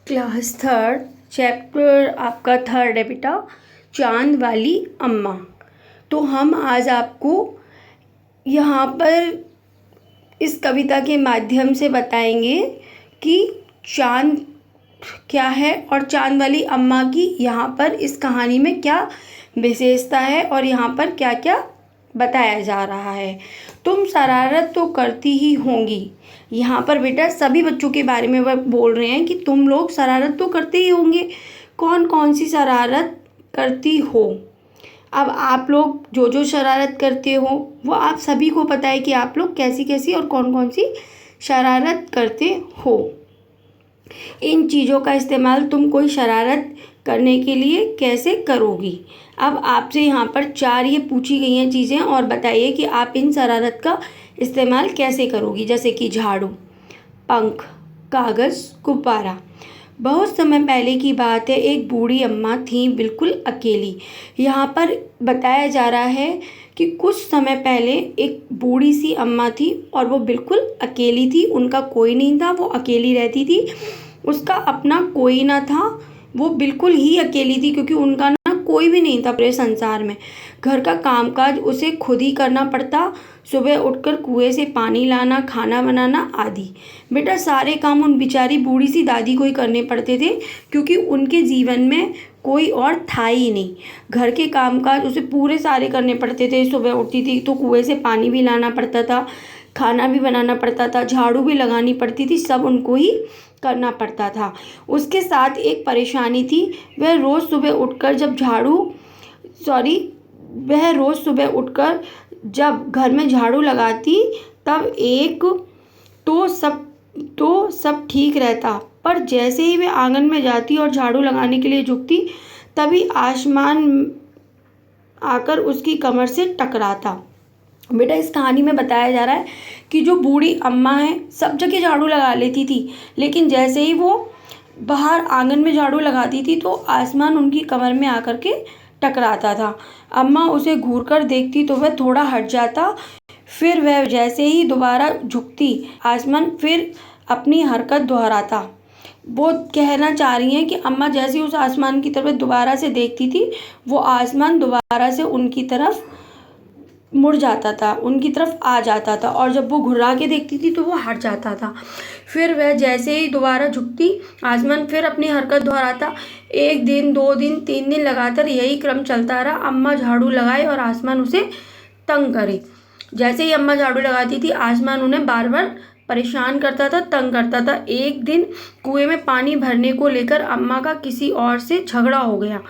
Class third, chapter आपका third है बेटा, चांद वाली अम्मा। तो हम आज आपको यहाँ पर इस कविता के माध्यम से बताएंगे कि चांद क्या है और चांद वाली अम्मा की यहाँ पर इस कहानी में क्या विशेषता है और यहाँ पर क्या क्या बताया जा रहा है। तुम शरारत तो करती ही होंगी। यहाँ पर बेटा सभी बच्चों के बारे में वह बोल रहे हैं कि तुम लोग शरारत तो करते ही होंगे। कौन कौन सी शरारत करती हो? अब आप लोग जो जो शरारत करते हो वो आप सभी को पता है कि आप लोग कैसी कैसी और कौन कौन सी शरारत करते हो। इन चीज़ों का इस्तेमाल तुम कोई शरारत करने के लिए कैसे करोगी? अब आपसे यहाँ पर 4 ये पूछी गई हैं चीज़ें और बताइए कि आप इन शरारत का इस्तेमाल कैसे करोगी। जैसे कि झाड़ू, पंख, कागज़, गुब्बारा। बहुत समय पहले की बात है, एक बूढ़ी अम्मा थी, बिल्कुल अकेली। यहाँ पर बताया जा रहा है कि कुछ समय पहले एक बूढ़ी सी अम्मा थी और वो बिल्कुल अकेली थी। उनका कोई नहीं था, वो अकेली रहती थी, उसका अपना कोई ना था, वो बिल्कुल ही अकेली थी क्योंकि उनका ना कोई भी नहीं था पूरे संसार में। घर का कामकाज उसे खुद ही करना पड़ता, सुबह उठकर कुएं से पानी लाना, खाना बनाना आदि। बेटा सारे काम उन बेचारी बूढ़ी सी दादी को ही करने पड़ते थे क्योंकि उनके जीवन में कोई और था ही नहीं। घर के कामकाज उसे पूरे सारे करने पड़ते थे। सुबह उठती थी तो कुएं से पानी भी लाना पड़ता था, खाना भी बनाना पड़ता था, झाड़ू भी लगानी पड़ती थी, सब उनको ही करना पड़ता था। उसके साथ एक परेशानी थी, वह रोज़ सुबह उठकर जब घर में झाड़ू लगाती तब तो सब ठीक रहता, पर जैसे ही वे आंगन में जाती और झाड़ू लगाने के लिए झुकती तभी आसमान आकर उसकी कमर से टकराता। बेटा इस कहानी में बताया जा रहा है कि जो बूढ़ी अम्मा है सब जगह झाड़ू लगा लेती थी, लेकिन जैसे ही वो बाहर आंगन में झाड़ू लगाती थी तो आसमान उनकी कमर में आकर के टकराता था। अम्मा उसे घूरकर देखती तो वह थोड़ा हट जाता, फिर वह जैसे ही दोबारा झुकती आसमान फिर अपनी हरकत दोहराता। वो कहना चाह रही हैं कि अम्मा जैसे ही उस आसमान की तरफ दोबारा से देखती थी वो आसमान दोबारा से उनकी तरफ मुड़ जाता था, उनकी तरफ आ जाता था, और जब वो घुरा के देखती थी तो वो हट जाता था। फिर वह जैसे ही दोबारा झुकती आसमान फिर अपनी हरकत दोहराता। 1 दिन, 2 दिन, 3 दिन लगातार यही क्रम चलता रहा। अम्मा झाड़ू लगाए और आसमान उसे तंग करे। जैसे ही अम्मा झाड़ू लगाती थी आसमान उन्हें बार बार परेशान करता था, तंग करता था। एक दिन कुएं में पानी भरने को लेकर अम्मा का किसी और से झगड़ा हो गया।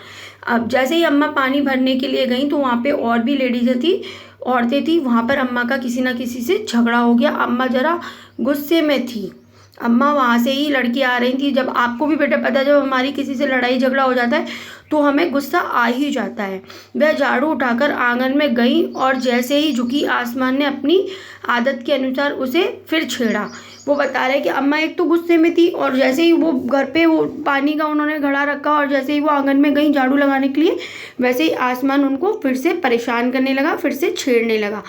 अब जैसे ही अम्मा पानी भरने के लिए गई तो वहाँ पे और भी औरतें थी, वहाँ पर अम्मा का किसी ना किसी से झगड़ा हो गया। अम्मा ज़रा गुस्से में थी। अम्मा वहाँ से ही लड़की आ रही थी। जब आपको भी बेटा पता है जब हमारी किसी से लड़ाई झगड़ा हो जाता है तो हमें गुस्सा आ ही जाता है। वह झाड़ू उठाकर आंगन में गई और जैसे ही झुकी आसमान ने अपनी आदत के अनुसार उसे फिर छेड़ा। वो बता रहे कि अम्मा एक तो गुस्से में थी और जैसे ही वो घर पे वो पानी का उन्होंने घड़ा रखा और जैसे ही वो आंगन में गई झाड़ू लगाने के लिए वैसे ही आसमान उनको फिर से परेशान करने लगा, फिर से छेड़ने लगा।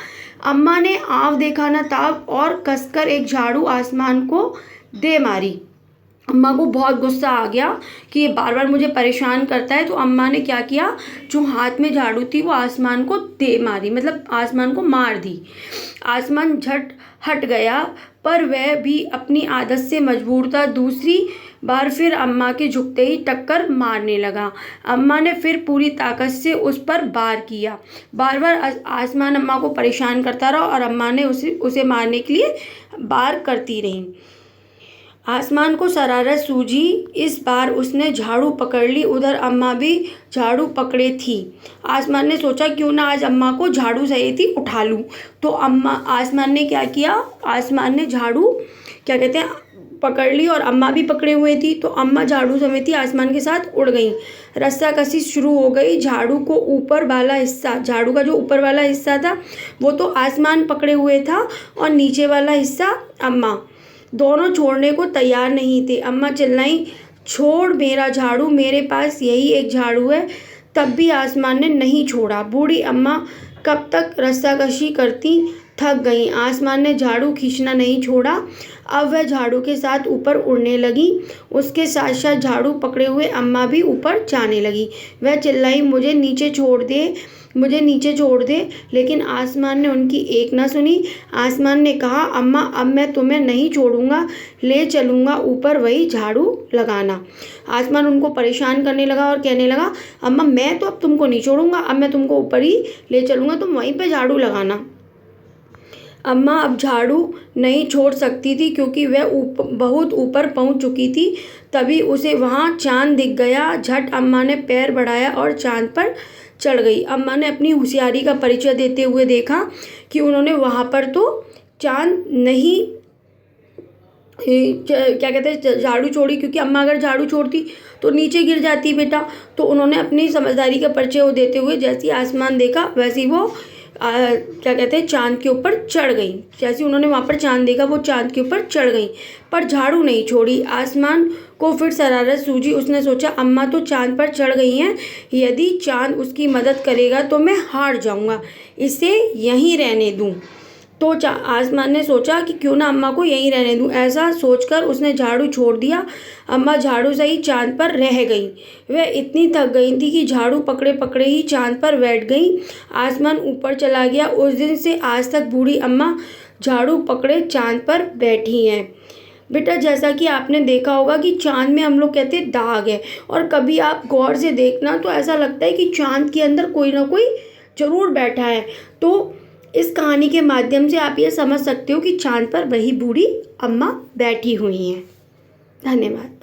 अम्मा ने आँव देखा न ताब और कसकर एक झाड़ू आसमान को दे मारी। अम्मा को बहुत गुस्सा आ गया कि ये बार बार मुझे परेशान करता है, तो अम्मा ने क्या किया, जो हाथ में झाड़ू थी वो आसमान को दे मारी, मतलब आसमान को मार दी। आसमान झट हट गया पर वह भी अपनी आदत से मजबूर था। दूसरी बार फिर अम्मा के झुकते ही टक्कर मारने लगा। अम्मा ने फिर पूरी ताकत से उस पर वार किया। बार बार आसमान अम्मा को परेशान करता रहा और अम्मा ने उसे मारने के लिए वार करती रही। आसमान को शरारत सूझी, इस बार उसने झाड़ू पकड़ ली। उधर अम्मा भी झाड़ू पकड़े थी। आसमान ने सोचा क्यों ना आज अम्मा को झाड़ू सहित ही उठा लूँ। तो आसमान ने क्या किया, आसमान ने झाड़ू पकड़ ली और अम्मा भी पकड़े हुए थी। तो अम्मा झाड़ू समेत ही आसमान के साथ उड़ गई। रस्साकसी शुरू हो गई। झाड़ू का जो ऊपर वाला हिस्सा था वो तो आसमान पकड़े हुए था और नीचे वाला हिस्सा अम्मा। दोनों छोड़ने को तैयार नहीं थे। अम्मा चिल्लाई, छोड़ मेरा झाड़ू, मेरे पास यही एक झाड़ू है। तब भी आसमान ने नहीं छोड़ा। बूढ़ी अम्मा कब तक रस्साकशी करती, थक गईं। आसमान ने झाड़ू खींचना नहीं छोड़ा। अब वह झाड़ू के साथ ऊपर उड़ने लगी। उसके साथ साथ झाड़ू पकड़े हुए अम्मा भी ऊपर जाने लगी। वह चिल्लाई, मुझे नीचे छोड़ दे, मुझे नीचे छोड़ दे। लेकिन आसमान ने उनकी एक न सुनी। आसमान ने कहा, अम्मा अब मैं तुम्हें नहीं छोड़ूंगा, ले चलूँगा ऊपर, वही झाड़ू लगाना। आसमान उनको परेशान करने लगा और कहने लगा, अम्मा मैं तो अब तुमको नहीं छोड़ूंगा, अब मैं तुमको ऊपर ही ले चलूँगा, तुम वहीं पे झाड़ू लगाना। अम्मा अब झाड़ू नहीं छोड़ सकती थी क्योंकि वह बहुत ऊपर पहुंच चुकी थी। तभी उसे वहां चांद दिख गया। झट अम्मा ने पैर बढ़ाया और चांद पर चढ़ गई। अम्मा ने अपनी होशियारी का परिचय देते हुए देखा कि उन्होंने वहां पर तो चांद नहीं, क्या कहते हैं, झाड़ू छोड़ी, क्योंकि अम्मा अगर झाड़ू छोड़ती तो नीचे गिर जाती बेटा। तो उन्होंने अपनी समझदारी का परिचय देते हुए जैसे ही आसमान देखा वैसे ही वो क्या कहते हैं, चांद के ऊपर चढ़ गई। जैसे उन्होंने वहाँ पर चांद देखा वो चांद के ऊपर चढ़ गई, पर झाड़ू नहीं छोड़ी। आसमान को फिर शरारत सूझी। उसने सोचा, अम्मा तो चांद पर चढ़ गई हैं, यदि चांद उसकी मदद करेगा तो मैं हार जाऊँगा, इसे यहीं रहने दूँ। तो आसमान ने सोचा कि क्यों ना अम्मा को यहीं रहने दूं। ऐसा सोचकर उसने झाड़ू छोड़ दिया। अम्मा झाड़ू से ही चांद पर रह गई। वह इतनी थक गई थी कि झाड़ू पकड़े पकड़े ही चांद पर बैठ गई। आसमान ऊपर चला गया। उस दिन से आज तक बूढ़ी अम्मा झाड़ू पकड़े चांद पर बैठी हैं। बेटा जैसा कि आपने देखा होगा कि चांद में हम लोग कहते हैं दाग है, और कभी आप गौर से देखना तो ऐसा लगता है कि चांद के अंदर कोई ना कोई ज़रूर बैठा है। तो इस कहानी के माध्यम से आप ये समझ सकते हो कि चांद पर वही बूढ़ी अम्मा बैठी हुई हैं। धन्यवाद।